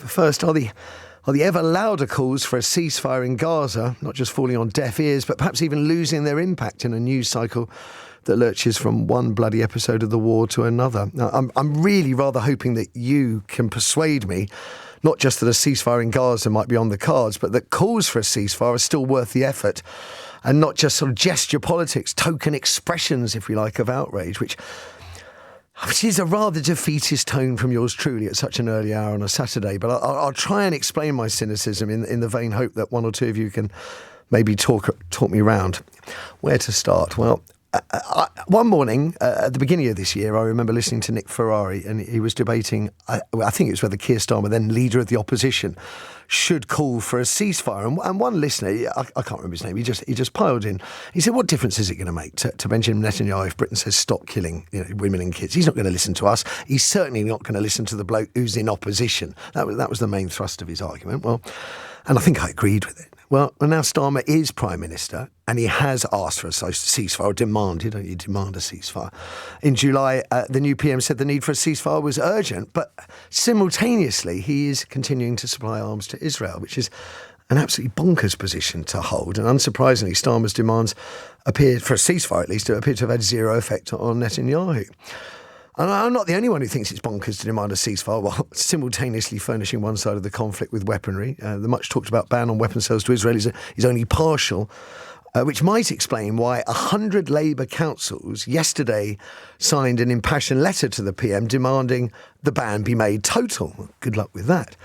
First, are the ever louder calls for a ceasefire in Gaza not just falling on deaf ears, but perhaps even losing their impact in a news cycle that lurches from one bloody episode of the war to another? Now, I'm really rather hoping that you can persuade me not just that a ceasefire in Gaza might be on the cards, but that calls for a ceasefire are still worth the effort, and not just sort of gesture politics, token expressions, if we like, of outrage, which is a rather defeatist tone from yours truly at such an early hour on a Saturday. But I'll try and explain my cynicism in the vain hope that one or two of you can maybe talk me round. Where to start? Well, one morning at the beginning of this year, I remember listening to Nick Ferrari, and he was debating, I think it was whether Keir Starmer, then leader of the opposition, should call for a ceasefire. And one listener, I can't remember his name, he just piled in. He said, what difference is it going to make to Benjamin Netanyahu if Britain says stop killing women and kids? He's not going to listen to us. He's certainly not going to listen to the bloke who's in opposition. That was the main thrust of his argument. Well, and I think I agreed with it. Well, now Starmer is Prime Minister, and he has asked for a ceasefire, or demanded, don't you demand a ceasefire. In July, the new PM said the need for a ceasefire was urgent, but simultaneously he is continuing to supply arms to Israel, which is an absolutely bonkers position to hold. And unsurprisingly, Starmer's demands appeared, for a ceasefire at least, appear to have had zero effect on Netanyahu. And I'm not the only one who thinks it's bonkers to demand a ceasefire while simultaneously furnishing one side of the conflict with weaponry. The much talked about ban on weapon sales to Israel is only partial, which might explain why 100 Labour councillors yesterday signed an impassioned letter to the PM demanding the ban be made total. Good luck with that.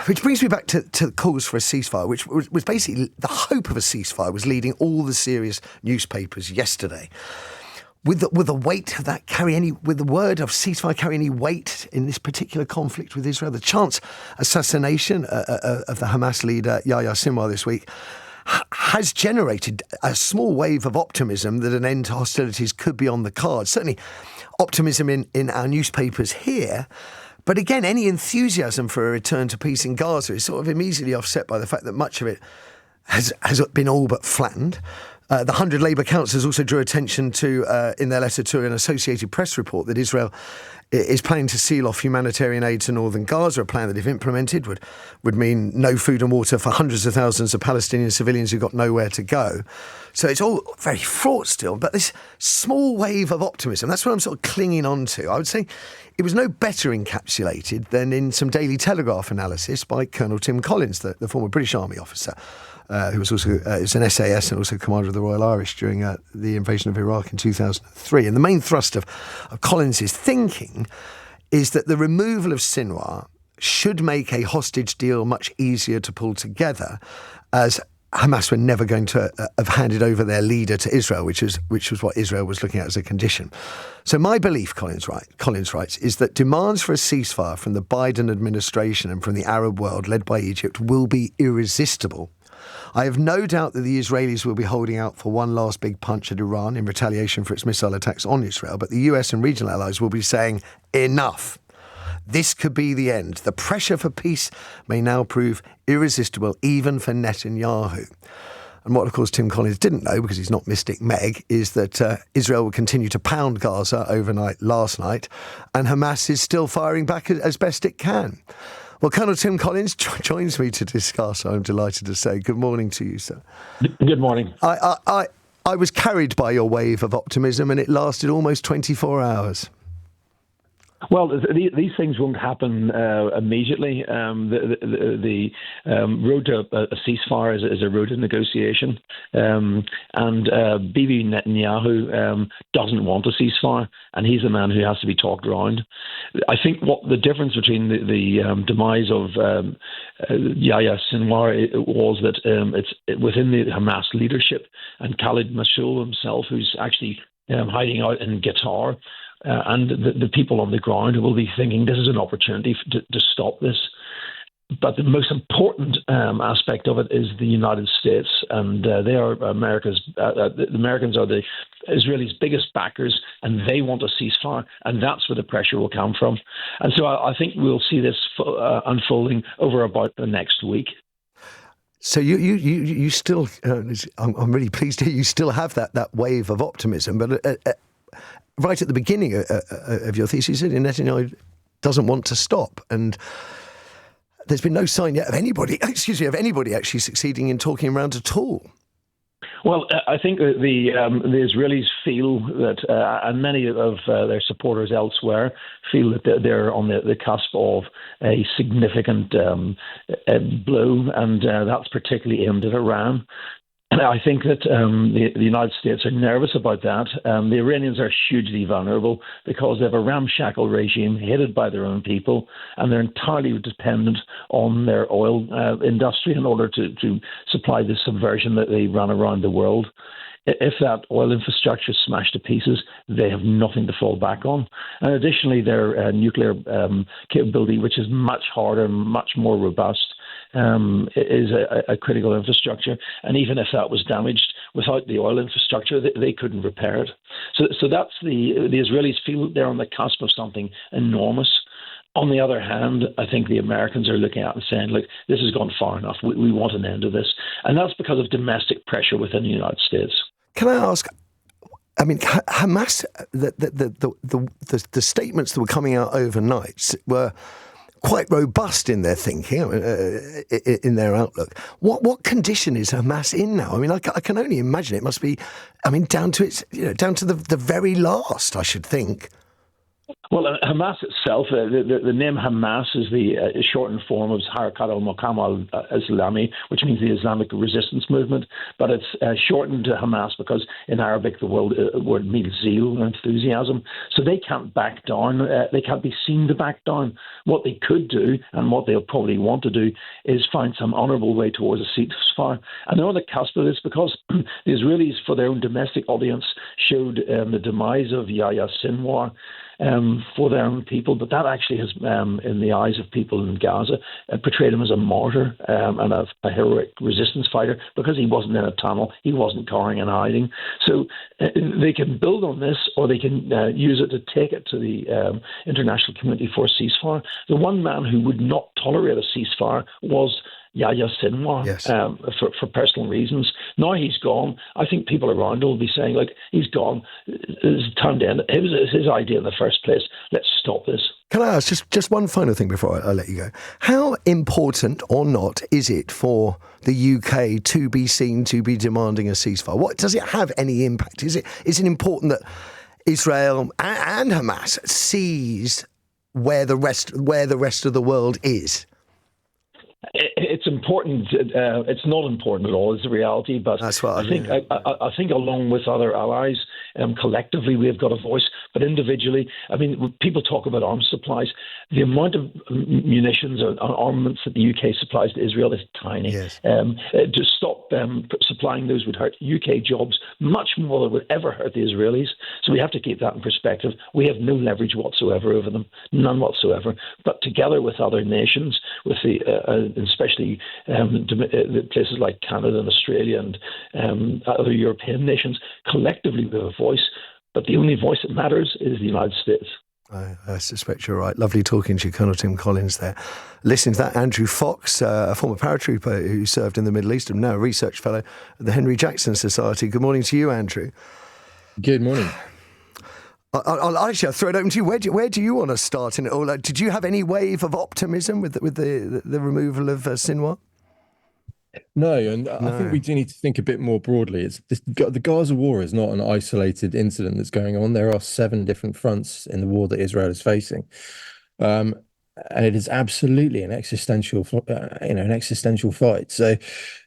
Which brings me back to calls for a ceasefire, which was basically the hope of a ceasefire was leading all the serious newspapers yesterday. With the weight of that with the word of ceasefire carry any weight in this particular conflict with Israel? The chance assassination of the Hamas leader Yahya Sinwar this week has generated a small wave of optimism that an end to hostilities could be on the cards. Certainly optimism in our newspapers here. But again, any enthusiasm for a return to peace in Gaza is sort of immediately offset by the fact that much of it has been all but flattened. The 100 Labour councillors also drew attention to, in their letter to an Associated Press report, that Israel is planning to seal off humanitarian aid to northern Gaza, a plan that, if implemented, would mean no food and water for hundreds of thousands of Palestinian civilians who've got nowhere to go. So it's all very fraught still, but this small wave of optimism, that's what I'm sort of clinging on to. I would say it was no better encapsulated than in some Daily Telegraph analysis by Colonel Tim Collins, the former British Army officer, who was also is an SAS and also commander of the Royal Irish during the invasion of Iraq in 2003. And the main thrust of Collins's thinking is that the removal of Sinwar should make a hostage deal much easier to pull together, as Hamas were never going to have handed over their leader to Israel, which was what Israel was looking at as a condition. So my belief, Collins writes, is that demands for a ceasefire from the Biden administration and from the Arab world led by Egypt will be irresistible. I have no doubt that the Israelis will be holding out for one last big punch at Iran in retaliation for its missile attacks on Israel, but the US and regional allies will be saying, enough. This could be the end. The pressure for peace may now prove irresistible, even for Netanyahu. And what, of course, Tim Collins didn't know, because he's not Mystic Meg, is that Israel will continue to pound Gaza overnight last night, and Hamas is still firing back as best it can. Well, Colonel Tim Collins joins me to discuss, I'm delighted to say. Good morning to you, sir. Good morning. I was carried by your wave of optimism, and it lasted almost 24 hours. Well, these things won't happen immediately. The road to a ceasefire is a road to negotiation. And Bibi Netanyahu doesn't want a ceasefire, and he's a man who has to be talked around. I think what the difference between the demise of Yahya Sinwar was that it's within the Hamas leadership, and Khalid Massoul himself, who's actually hiding out in Qatar, and the people on the ground who will be thinking this is an opportunity to stop this. But the most important aspect of it is the United States, and they are America's. The Americans are the Israelis' biggest backers, and they want a ceasefire, and that's where the pressure will come from. And so I think we'll see this unfolding over about the next week. So you still, I'm really pleased to hear you still have that wave of optimism, but right at the beginning of your thesis, you said Netanyahu doesn't want to stop, and there's been no sign yet of anybody actually succeeding in talking around at all. Well, I think that the Israelis feel that, and many of their supporters elsewhere feel that they're on the cusp of a significant blow, and that's particularly aimed at Iran. And I think that the United States are nervous about that. The Iranians are hugely vulnerable because they have a ramshackle regime headed by their own people, and they're entirely dependent on their oil industry in order to supply the subversion that they run around the world. If that oil infrastructure is smashed to pieces, they have nothing to fall back on. And additionally, their nuclear capability, which is much harder, much more robust, is a critical infrastructure. And even if that was damaged, without the oil infrastructure, they couldn't repair it. So that's the Israelis feel they're on the cusp of something enormous. On the other hand, I think the Americans are looking at it and saying, look, this has gone far enough. We want an end to this. And that's because of domestic pressure within the United States. Can I ask, I mean, Hamas, the statements that were coming out overnight were quite robust in their thinking, in their outlook. What condition is Hamas in now? I mean, I can only imagine it must be, I mean, down to the very last, I should think. Well, Hamas itself, the name Hamas is the shortened form of Harakat al-Muqawama al-Islami, which means the Islamic Resistance Movement. But it's shortened to Hamas because in Arabic the word means zeal and enthusiasm. So they can't back down. They can't be seen to back down. What they could do, and what they'll probably want to do, is find some honourable way towards a ceasefire. And they're on the cusp of this because the Israelis, for their own domestic audience, showed the demise of Yahya Sinwar for their own people, but that actually has, in the eyes of people in Gaza, portrayed him as a martyr and a heroic resistance fighter because he wasn't in a tunnel, he wasn't cowering and hiding. So they can build on this, or they can use it to take it to the international community for a ceasefire. The one man who would not tolerate a ceasefire was Yahya Sinwar, yes. For personal reasons. Now he's gone. I think people around will be saying, like, he's gone. It's time to end it. It was his idea in the first place. Let's stop this. Can I ask just one final thing before I let you go? How important or not is it for the UK to be seen to be demanding a ceasefire? What does it have any impact? Is it important that Israel and Hamas sees where the rest of the world is? It's important. It's not important at all. It's the reality. But that's what I think. I think, along with other allies, collectively we have got a voice. But individually, I mean, when people talk about arms supplies, the amount of munitions and armaments that the UK supplies to Israel is tiny. Yes. To stop supplying those would hurt UK jobs much more than would ever hurt the Israelis. So we have to keep that in perspective. We have no leverage whatsoever over them, none whatsoever. But together with other nations, with the especially places like Canada and Australia and other European nations, collectively we have a voice. But the only voice that matters is the United States. I suspect you're right. Lovely talking to you, Colonel Tim Collins there. Listen to that, Andrew Fox, a former paratrooper who served in the Middle East and now a research fellow at the Henry Jackson Society. Good morning to you, Andrew. Good morning. I'll actually throw it open to you. Where do you want to start in it all? Did you have any wave of optimism with the removal of Sinwar? No, and I think we do need to think a bit more broadly. The Gaza war is not an isolated incident that's going on. There are 7 different fronts in the war that Israel is facing, and it is absolutely an existential fight. So,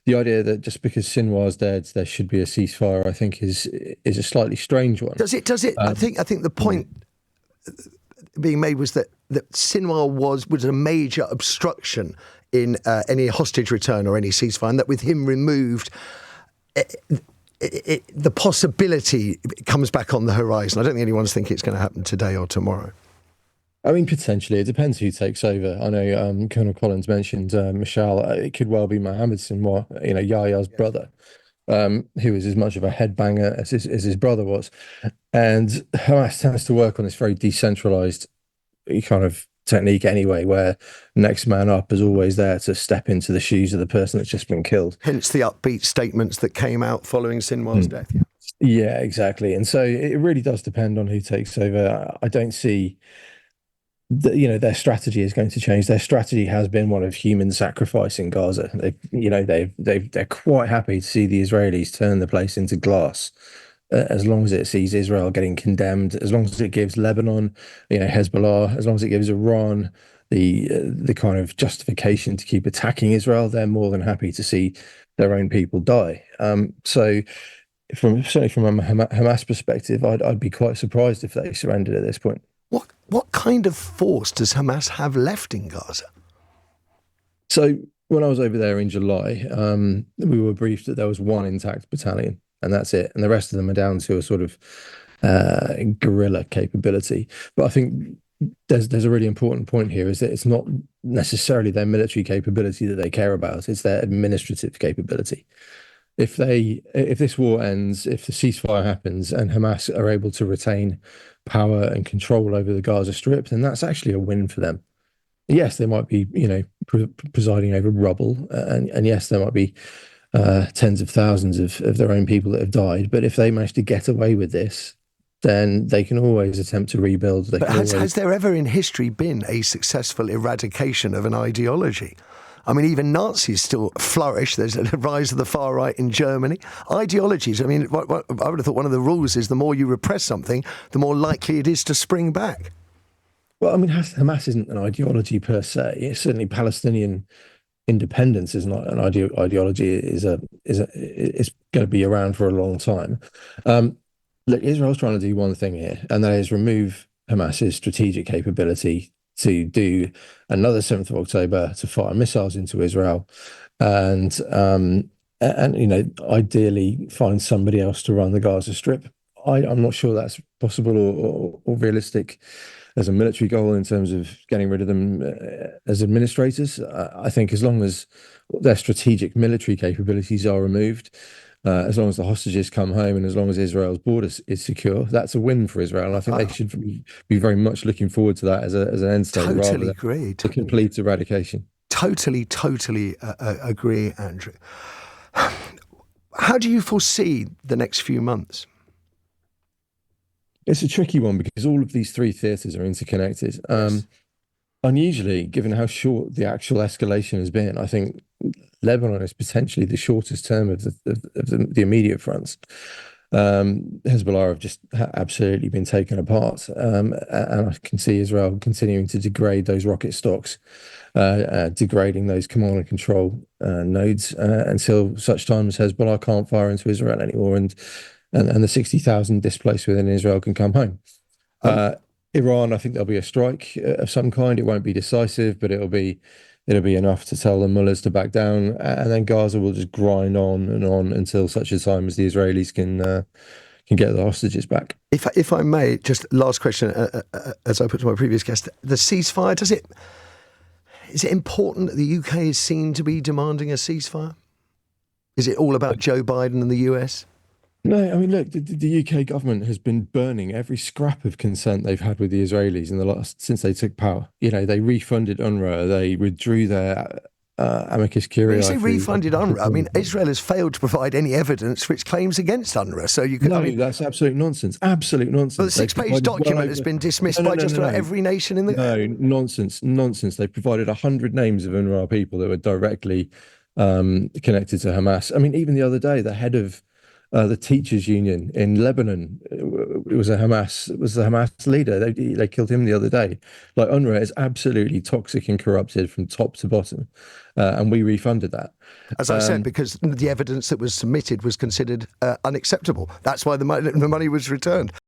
the idea that just because Sinwar's dead, there should be a ceasefire, I think, is a slightly strange one. Does it? I think the point being made was that Sinwar was a major obstruction in any hostage return or any ceasefire, and that with him removed, the possibility comes back on the horizon. I don't think anyone's thinking it's going to happen today or tomorrow. I mean, potentially. It depends who takes over. I know Colonel Collins mentioned Michal. It could well be Mohammed Sinwar, Yahya's brother, who is as much of a headbanger as his brother was. And Hamas tends to work on this very decentralized kind of technique anyway, where next man up is always there to step into the shoes of the person that's just been killed. Hence the upbeat statements that came out following Sinwar's death. Yeah, exactly. And so it really does depend on who takes over. I don't see their strategy is going to change. Their strategy has been one of human sacrifice in Gaza. They're quite happy to see the Israelis turn the place into glass, as long as it sees Israel getting condemned, as long as it gives Lebanon, Hezbollah, as long as it gives Iran the kind of justification to keep attacking Israel, they're more than happy to see their own people die. So certainly from a Hamas perspective, I'd be quite surprised if they surrendered at this point. What kind of force does Hamas have left in Gaza? So when I was over there in July, we were briefed that there was one intact battalion, and that's it. And the rest of them are down to a sort of guerrilla capability. But I think there's a really important point here, is that it's not necessarily their military capability that they care about, it's their administrative capability. If this war ends, if the ceasefire happens and Hamas are able to retain power and control over the Gaza Strip, then that's actually a win for them. Yes, they might be, presiding over rubble, and yes, there might be tens of thousands of their own people that have died. But if they manage to get away with this, then they can always attempt to rebuild. But has there ever in history been a successful eradication of an ideology? I mean, even Nazis still flourish. There's a rise of the far right in Germany. Ideologies, I mean, I would have thought one of the rules is the more you repress something, the more likely it is to spring back. Well, I mean, Hamas isn't an ideology per se. It's certainly Palestinian independence is not an ideology. It's going to be around for a long time. Look, Israel's trying to do one thing here, and that is remove Hamas's strategic capability to do another 7th of October, to fire missiles into Israel, and ideally find somebody else to run the Gaza Strip. I'm not sure that's possible or realistic as a military goal in terms of getting rid of them as administrators. I think as long as their strategic military capabilities are removed, as long as the hostages come home, and as long as Israel's border is secure, that's a win for Israel. And I think they should be very much looking forward to that as an end state, rather than a complete eradication. Totally agree, Andrew. How do you foresee the next few months? It's a tricky one because all of these three theatres are interconnected. Yes. Unusually, given how short the actual escalation has been, I think Lebanon is potentially the shortest term of the immediate fronts. Hezbollah have just absolutely been taken apart, and I can see Israel continuing to degrade those rocket stocks, degrading those command and control nodes until such time as Hezbollah can't fire into Israel anymore, and the 60,000 displaced within Israel can come home. Iran, I think there'll be a strike of some kind. It won't be decisive, but it'll be enough to tell the mullahs to back down, and then Gaza will just grind on and on until such a time as the Israelis can get the hostages back. If I may, just last question, as I put to my previous guest, the ceasefire, is it important that the UK is seen to be demanding a ceasefire? Is it all about Joe Biden and the US? No, I mean, look, the UK government has been burning every scrap of consent they've had with the Israelis since they took power. They refunded UNRWA, they withdrew their amicus curiae. When you say refunded UNRWA, I mean, Israel has failed to provide any evidence for its claims against UNRWA. So you can. No, that's absolute nonsense. Absolute nonsense. Well, the 6-page document has been dismissed by just about every nation in the. No, nonsense. They provided 100 names of UNRWA people that were directly connected to Hamas. I mean, even the other day, the head of the teachers' union in Lebanon, it was the Hamas leader. They killed him the other day. Like, UNRWA is absolutely toxic and corrupted from top to bottom, and we refunded that. As I said, because the evidence that was submitted was considered unacceptable. That's why the money was returned.